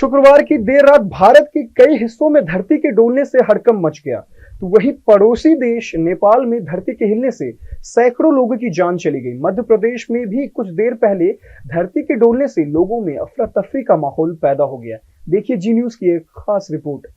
शुक्रवार की देर रात भारत के कई हिस्सों में धरती के डोलने से हड़कंप मच गया, तो वहीं पड़ोसी देश नेपाल में धरती के हिलने से सैकड़ों लोगों की जान चली गई। मध्य प्रदेश में भी कुछ देर पहले धरती के डोलने से लोगों में अफरा तफरी का माहौल पैदा हो गया। देखिए जी न्यूज की एक खास रिपोर्ट।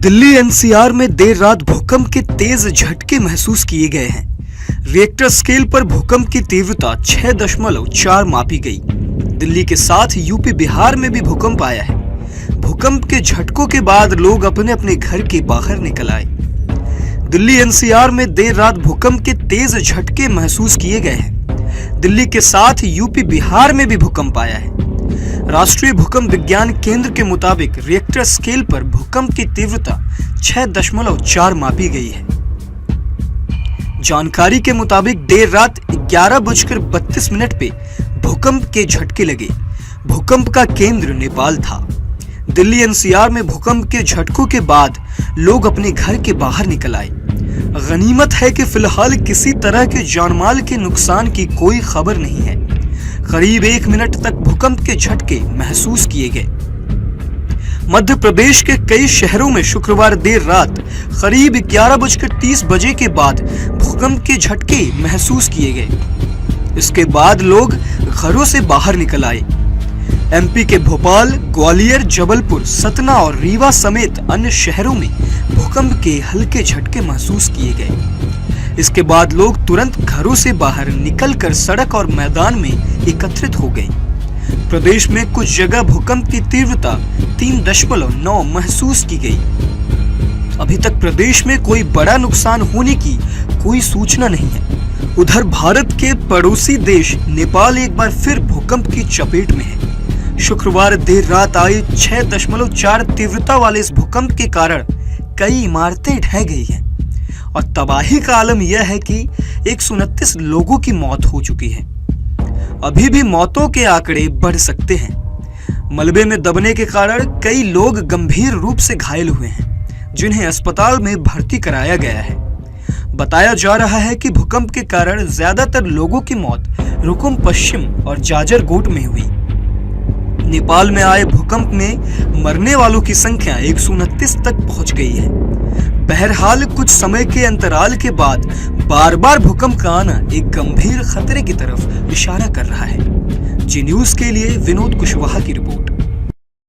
दिल्ली एनसीआर में देर रात भूकंप के तेज झटके महसूस किए गए हैं। रिएक्टर स्केल पर भूकंप की तीव्रता 6.4 मापी गई। दिल्ली के साथ यूपी बिहार में भी भूकंप आया है। भूकंप के झटकों के बाद लोग अपने अपने घर के बाहर निकल आए। दिल्ली एनसीआर में देर रात भूकंप के तेज झटके महसूस किए गए हैं। दिल्ली के साथ यूपी बिहार में भी भूकंप आया है। राष्ट्रीय भूकंप विज्ञान केंद्र के मुताबिक रिएक्टर स्केल पर भूकंप की तीव्रता 6.4 मापी गई है। जानकारी के मुताबिक देर रात 11:32 पे भूकंप के झटके लगे। भूकंप का केंद्र नेपाल था। दिल्ली एनसीआर में भूकंप के झटकों के बाद लोग अपने घर के बाहर निकल आए। गनीमत है कि फिलहाल किसी तरह के जानमाल के नुकसान की कोई खबर नहीं है। करीब 1 मिनट तक भूकंप के झटके महसूस किए गए। मध्य प्रदेश के कई शहरों में शुक्रवार देर रात करीब 11:30 के बाद भूकंप के झटके महसूस किए गए। इसके बाद लोग घरों से बाहर निकल आए। एमपी के भोपाल, ग्वालियर, जबलपुर, सतना और रीवा समेत अन्य शहरों में भूकंप के हल्के झटके महसूस किए गए। इसके बाद लोग तुरंत घरों से बाहर निकलकर सड़क और मैदान में एकत्रित हो गए। प्रदेश में कुछ जगह भूकंप की तीव्रता 3.9 महसूस की गई। अभी तक प्रदेश में कोई बड़ा नुकसान होने की कोई सूचना नहीं है। उधर भारत के पड़ोसी देश नेपाल एक बार फिर भूकंप की चपेट में है। शुक्रवार देर रात आई 6.4 तीव्रता वाले इस भूकंप के कारण कई इमारतें ढह गई हैं और तबाही का आलम यह है कि 129 लोगों की मौत हो चुकी है। अभी भी मौतों के आंकड़े बढ़ सकते हैं। मलबे में दबने के कारण कई लोग गंभीर रूप से घायल हुए हैं, जिन्हें अस्पताल में भर्ती कराया गया है। बताया जा रहा है कि भूकंप के कारण ज्यादातर लोगों की मौत रुकुम पश्चिम और जाजरगोट में हुई। नेपाल में आए भूकंप में मरने वालों की संख्या 129 तक पहुंच गई है। बहरहाल कुछ समय के अंतराल के बाद बार बार भूकंप का आना एक गंभीर खतरे की तरफ इशारा कर रहा है। जी न्यूज के लिए विनोद कुशवाहा की रिपोर्ट।